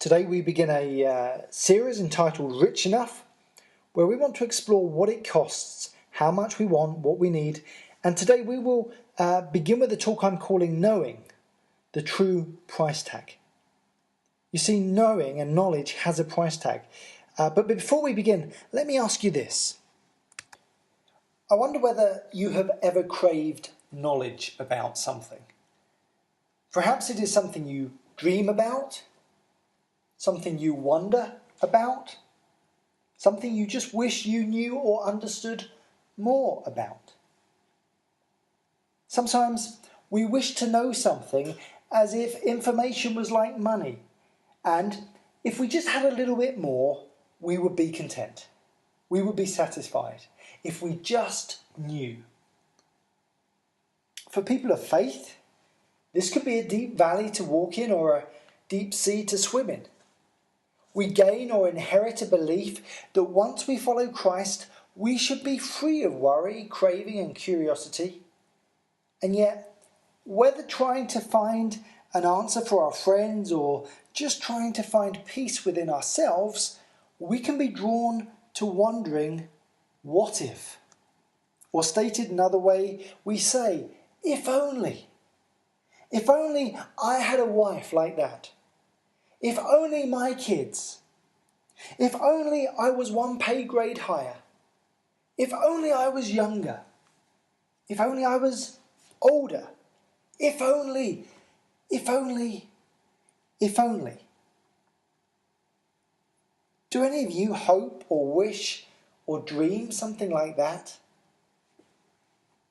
Today we begin a series entitled Rich Enough, where we want to explore what it costs, how much we want, what we need, and today we will begin with a talk I'm calling Knowing, the True Price Tag. You see, knowing and knowledge has a price tag. But before we begin, let me ask you this. I wonder whether you have ever craved knowledge about something. Perhaps it is something you dream about, something you wonder about, something you just wish you knew or understood more about. Sometimes we wish to know something as if information was like money, and if we just had a little bit more, we would be content. We would be satisfied if we just knew. For people of faith, this could be a deep valley to walk in or a deep sea to swim in. We gain or inherit a belief that once we follow Christ, we should be free of worry, craving and curiosity. And yet, whether trying to find an answer for our friends or just trying to find peace within ourselves, we can be drawn to wondering, what if? Or stated another way, we say, if only. If only I had a wife like that. If only my kids. If only I was one pay grade higher. If only I was younger. If only I was older. If only, if only, if only. Do any of you hope or wish or dream something like that?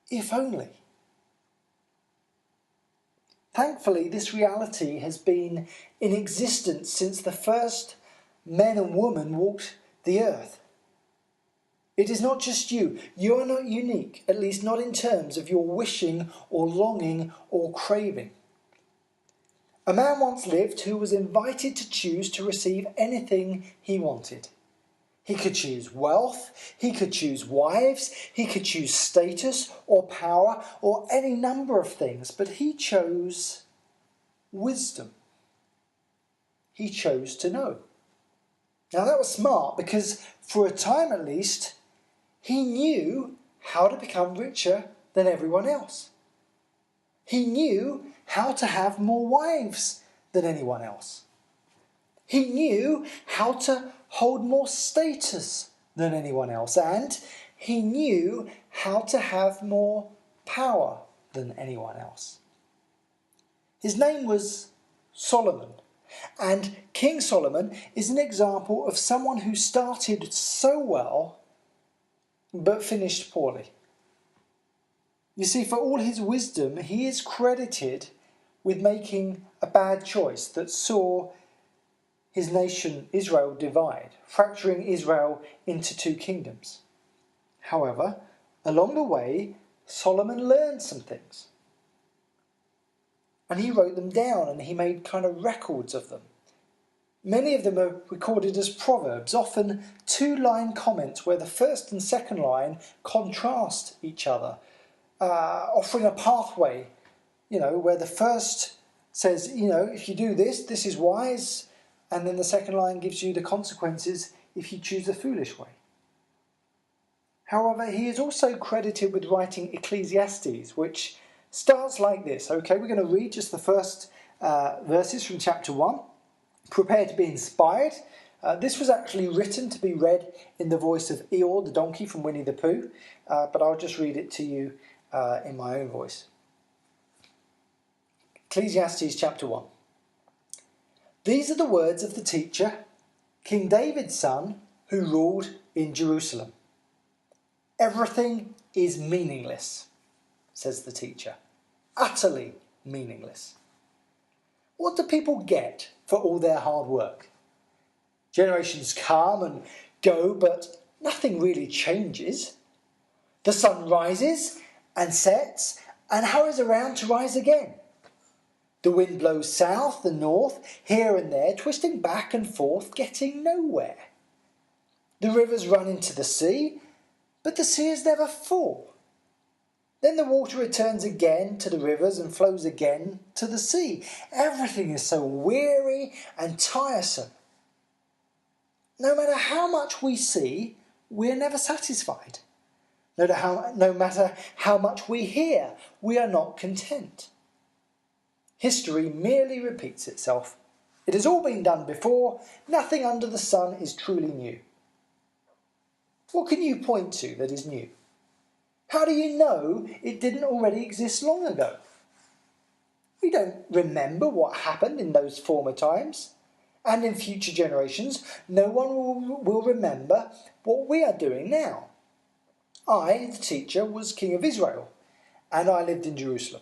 If only. Thankfully, this reality has been in existence since the first men and women walked the earth. It is not just you. You are not unique, at least not in terms of your wishing or longing or craving. A man once lived who was invited to choose to receive anything he wanted. He could choose wealth, he could choose wives, he could choose status or power or any number of things, but he chose wisdom. He chose to know. Now that was smart because for a time at least, he knew how to become richer than everyone else. He knew how to have more wives than anyone else. He knew how to hold more status than anyone else, and he knew how to have more power than anyone else. His name was Solomon, and King Solomon is an example of someone who started so well but finished poorly. You see, for all his wisdom, he is credited with making a bad choice that saw his nation Israel divide, fracturing Israel into two kingdoms. However, along the way, Solomon learned some things. And he wrote them down and he made kind of records of them. Many of them are recorded as proverbs, often two-line comments where the first and second line contrast each other, offering a pathway, where the first says, if you do this, this is wise, and then the second line gives you the consequences if you choose the foolish way. However, he is also credited with writing Ecclesiastes, which starts like this. Okay, we're going to read just the first verses from chapter 1. Prepare to be inspired. This was actually written to be read in the voice of Eeyore the donkey from Winnie the Pooh, but I'll just read it to you in my own voice. Ecclesiastes chapter 1. These are the words of the teacher, King David's son, who ruled in Jerusalem. Everything is meaningless, says the teacher. Utterly meaningless. What do people get for all their hard work? Generations come and go, but nothing really changes. The sun rises and sets and hurries around to rise again. The wind blows south and north, here and there, twisting back and forth, getting nowhere. The rivers run into the sea, but the sea is never full. Then the water returns again to the rivers and flows again to the sea. Everything is so weary and tiresome. No matter how much we see, we're never satisfied. No matter how much we hear, we are not content. History merely repeats itself. It has all been done before. Nothing under the sun is truly new. What can you point to that is new? How do you know it didn't already exist long ago? We don't remember what happened in those former times. And in future generations, no one will remember what we are doing now. I, the teacher, was king of Israel, and I lived in Jerusalem.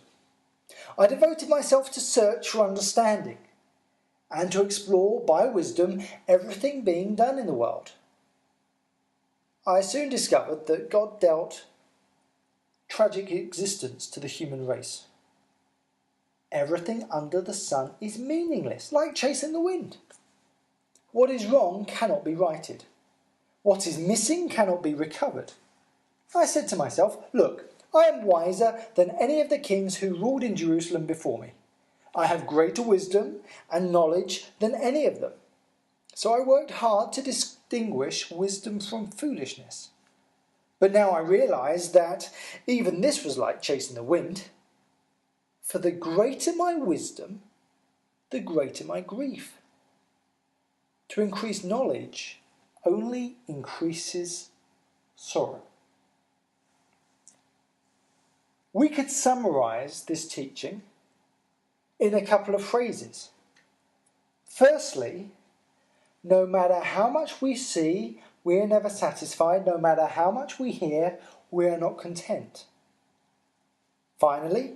I devoted myself to search for understanding and to explore by wisdom everything being done in the world. I soon discovered that God dealt tragic existence to the human race. Everything under the sun is meaningless, like chasing the wind. What is wrong cannot be righted. What is missing cannot be recovered. I said to myself, look, I am wiser than any of the kings who ruled in Jerusalem before me. I have greater wisdom and knowledge than any of them. So I worked hard to distinguish wisdom from foolishness. But now I realize that even this was like chasing the wind. For the greater my wisdom, the greater my grief. To increase knowledge only increases sorrow. We could summarize this teaching in a couple of phrases. Firstly, no matter how much we see, we are never satisfied. No matter how much we hear, we are not content. Finally,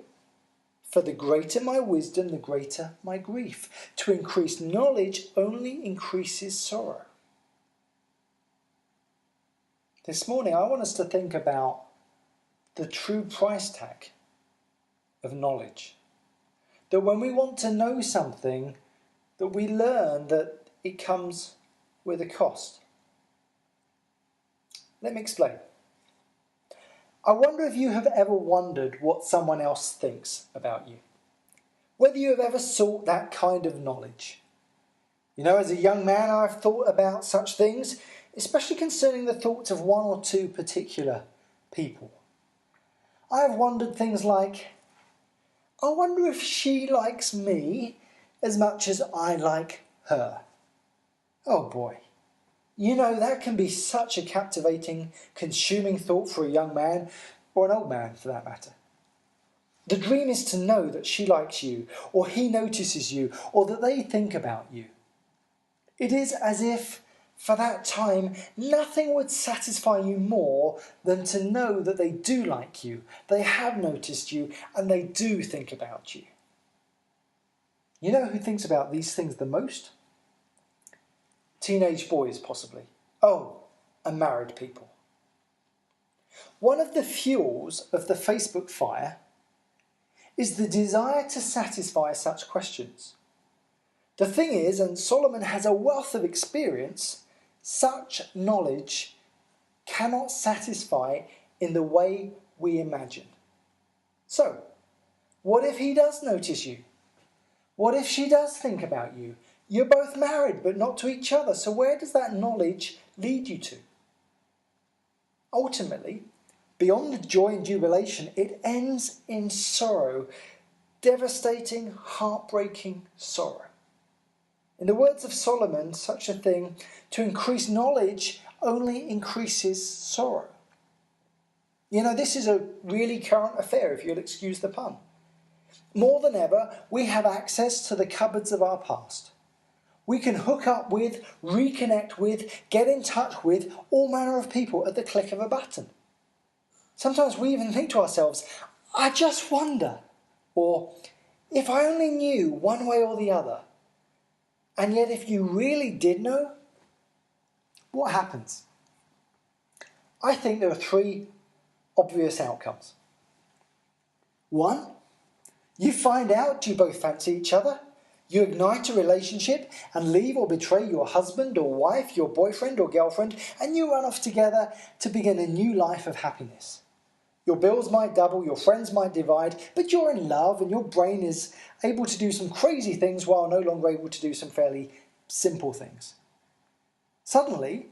for the greater my wisdom, the greater my grief. To increase knowledge only increases sorrow. This morning, I want us to think about the true price tag of knowledge. That when we want to know something, that we learn that it comes with a cost. Let me explain. I wonder if you have ever wondered what someone else thinks about you. Whether you have ever sought that kind of knowledge. You know, as a young man, I've thought about such things, especially concerning the thoughts of one or two particular people. I have wondered things like, I wonder if she likes me as much as I like her. Oh boy. You know, that can be such a captivating, consuming thought for a young man, or an old man for that matter. The dream is to know that she likes you, or he notices you, or that they think about you. It is as if, for that time, nothing would satisfy you more than to know that they do like you, they have noticed you, and they do think about you. You know who thinks about these things the most? Teenage boys, possibly. Oh, and married people. One of the fuels of the Facebook fire is the desire to satisfy such questions. The thing is, and Solomon has a wealth of experience, such knowledge cannot satisfy in the way we imagine. So, what if he does notice you? What if she does think about you? You're both married, but not to each other, so where does that knowledge lead you to? Ultimately, beyond the joy and jubilation, it ends in sorrow, devastating, heartbreaking sorrow. In the words of Solomon, such a thing, to increase knowledge only increases sorrow. You know, this is a really current affair, if you'll excuse the pun. More than ever, we have access to the cupboards of our past. We can hook up with, reconnect with, get in touch with all manner of people at the click of a button. Sometimes we even think to ourselves, I just wonder, or if I only knew one way or the other. And yet if you really did know, what happens? I think there are three obvious outcomes. One, you find out you both fancy each other. You ignite a relationship and leave or betray your husband or wife, your boyfriend or girlfriend, and you run off together to begin a new life of happiness. Your bills might double, your friends might divide, but you're in love and your brain is able to do some crazy things while no longer able to do some fairly simple things. Suddenly,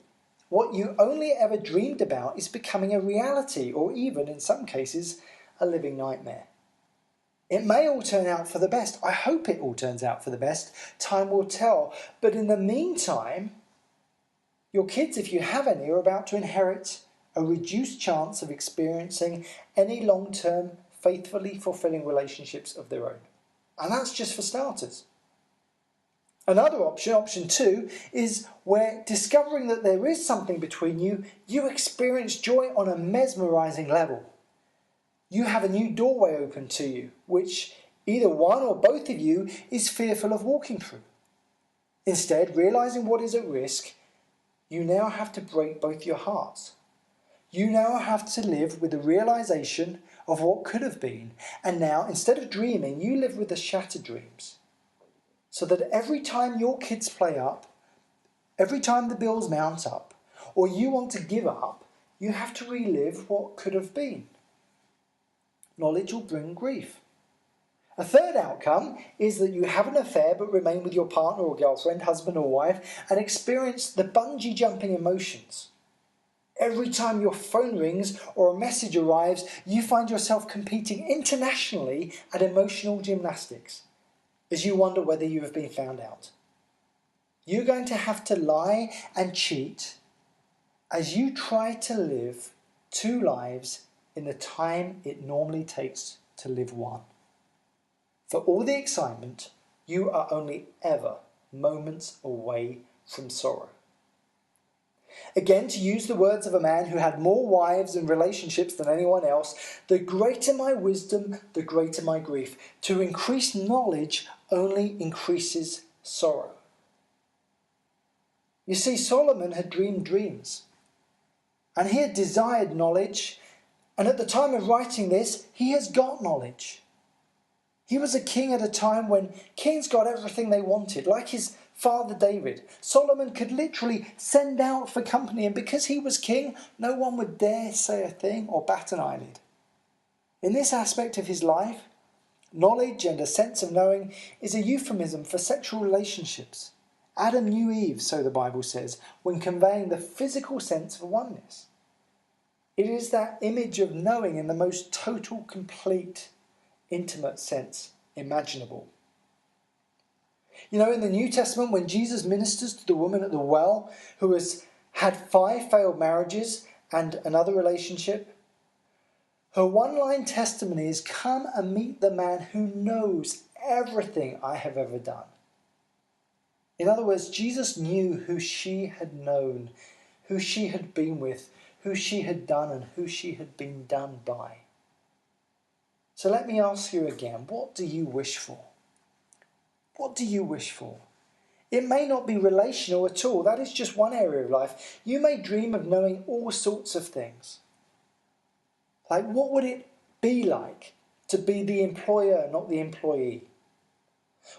what you only ever dreamed about is becoming a reality, or even, in some cases, a living nightmare. It may all turn out for the best. I hope it all turns out for the best. Time will tell. But in the meantime, your kids, if you have any, are about to inherit a reduced chance of experiencing any long-term, faithfully fulfilling relationships of their own. And that's just for starters. Another option, option 2, is where discovering that there is something between you, you experience joy on a mesmerizing level. You have a new doorway open to you, which either one or both of you is fearful of walking through. Instead, realizing what is at risk, you now have to break both your hearts. You now have to live with the realization of what could have been, and now, instead of dreaming, you live with the shattered dreams. So that every time your kids play up, every time the bills mount up, or you want to give up, you have to relive what could have been. Knowledge will bring grief. A third outcome is that you have an affair but remain with your partner or girlfriend, husband or wife, and experience the bungee jumping emotions. Every time your phone rings or a message arrives, you find yourself competing internationally at emotional gymnastics as you wonder whether you have been found out. You're going to have to lie and cheat as you try to live 2 lives in the time it normally takes to live one. For all the excitement, you are only ever moments away from sorrow. Again, to use the words of a man who had more wives and relationships than anyone else, the greater my wisdom, the greater my grief. To increase knowledge only increases sorrow. You see, Solomon had dreamed dreams, and he had desired knowledge, and at the time of writing this, he has got knowledge. He was a king at a time when kings got everything they wanted, like his father David. Solomon could literally send out for company, and because he was king, no one would dare say a thing or bat an eyelid. In this aspect of his life, knowledge and a sense of knowing is a euphemism for sexual relationships. Adam knew Eve, so the Bible says, when conveying the physical sense of oneness. It is that image of knowing in the most total, complete, intimate sense imaginable. You know, in the New Testament, when Jesus ministers to the woman at the well who has had 5 failed marriages and another relationship, her one-line testimony is, "Come and meet the man who knows everything I have ever done." In other words, Jesus knew who she had known, who she had been with, who she had done, and who she had been done by. So let me ask you again, what do you wish for? What do you wish for? It may not be relational at all. That is just one area of life. You may dream of knowing all sorts of things. Like, what would it be like to be the employer, not the employee?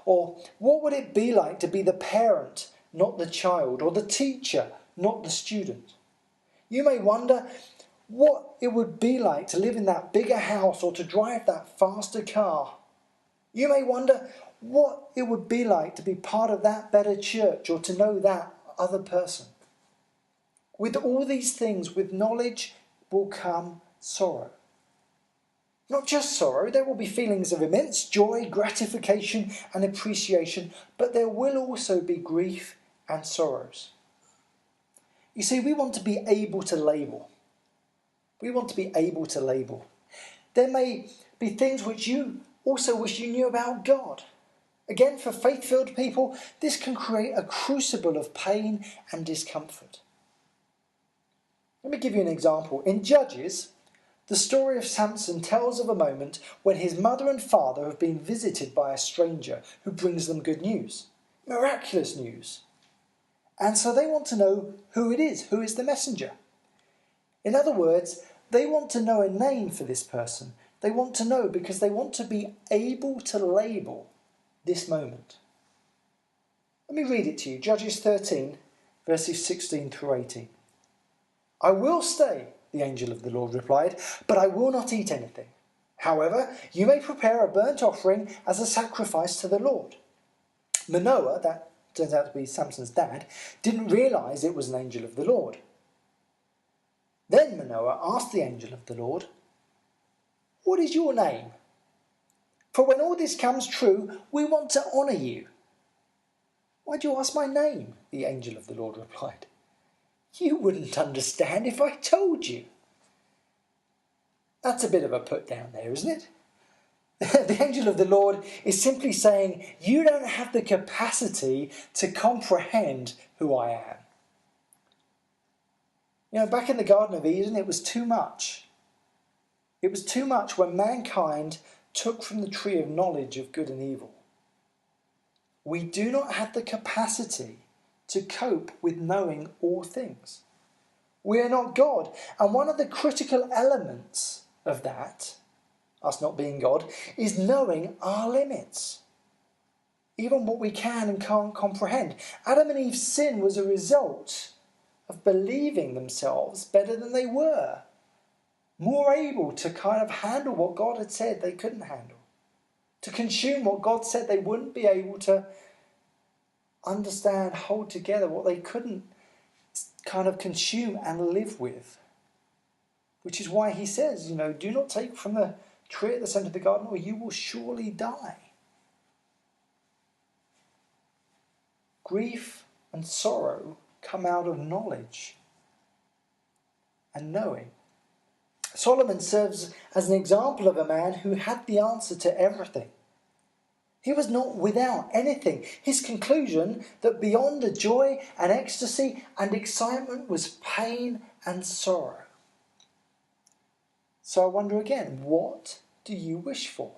Or what would it be like to be the parent, not the child, or the teacher, not the student? You may wonder what it would be like to live in that bigger house or to drive that faster car. You may wonder what it would be like to be part of that better church or to know that other person. With all these things, with knowledge will come sorrow. Not just sorrow, there will be feelings of immense joy, gratification and appreciation, but there will also be grief and sorrows. You see, we want to be able to label. We want to be able to label. There may be things which you also wish you knew about God. Again, for faith-filled people, this can create a crucible of pain and discomfort. Let me give you an example. In Judges, the story of Samson tells of a moment when his mother and father have been visited by a stranger who brings them good news, miraculous news. And so they want to know who it is, who is the messenger. In other words, they want to know a name for this person. They want to know because they want to be able to label this moment. Let me read it to you. Judges 13, verses 16 through 18. "I will stay the angel of the Lord replied, "but I will not eat anything. However, you may prepare a burnt offering as a sacrifice to the Lord." Manoah, that turns out to be Samson's dad, didn't realise it was an angel of the Lord. Then Manoah asked the angel of the Lord, "What is your name? For when all this comes true, we want to honour you." "Why do you ask my name?" the angel of the Lord replied. "You wouldn't understand if I told you." That's a bit of a put down there, isn't it? The angel of the Lord is simply saying, you don't have the capacity to comprehend who I am. You know, back in the Garden of Eden, it was too much. It was too much when mankind took from the tree of knowledge of good and evil. We do not have the capacity to cope with knowing all things. We are not God. And one of the critical elements of that, us not being God, is knowing our limits. Even what we can and can't comprehend. Adam and Eve's sin was a result of believing themselves better than they were. More able to kind of handle what God had said they couldn't handle. To consume what God said they wouldn't be able to understand, hold together, what they couldn't kind of consume and live with. Which is why he says, you know, do not take from the tree at the centre of the garden or you will surely die. Grief and sorrow come out of knowledge and knowing. Solomon serves as an example of a man who had the answer to everything. He was not without anything. His conclusion that beyond the joy and ecstasy and excitement was pain and sorrow. So I wonder again, what do you wish for?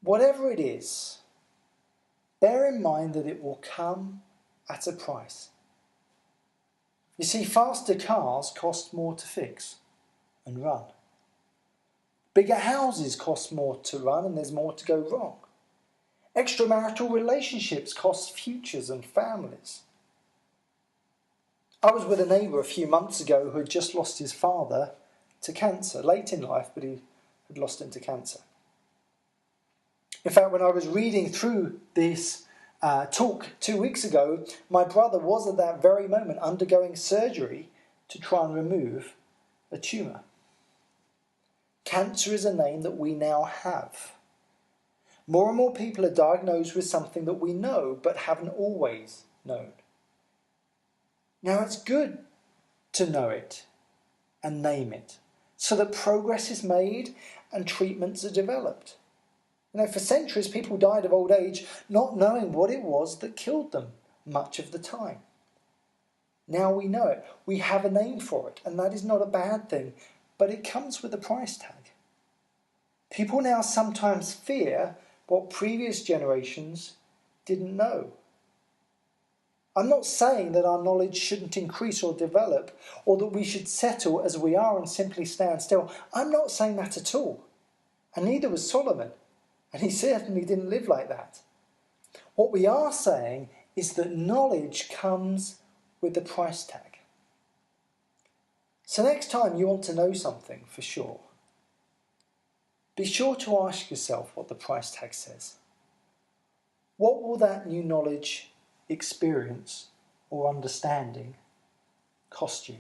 Whatever it is, bear in mind that it will come at a price. You see, faster cars cost more to fix and run. Bigger houses cost more to run and there's more to go wrong. Extramarital relationships cost futures and families. I was with a neighbour a few months ago who had just lost his father to cancer, late in life, but he had lost him to cancer. In fact, when I was reading through this talk 2 weeks ago, my brother was at that very moment undergoing surgery to try and remove a tumour. Cancer is a name that we now have. More and more people are diagnosed with something that we know but haven't always known. Now it's good to know it and name it so that progress is made and treatments are developed. You know, for centuries people died of old age not knowing what it was that killed them much of the time. Now we know it. We have a name for it, and that is not a bad thing, but it comes with a price tag. People now sometimes fear what previous generations didn't know. I'm not saying that our knowledge shouldn't increase or develop, or that we should settle as we are and simply stand still. I'm not saying that at all. And neither was Solomon. And he certainly didn't live like that. What we are saying is that knowledge comes with the price tag. So next time you want to know something for sure, be sure to ask yourself what the price tag says. What will that new knowledge, experience, or understanding cost you?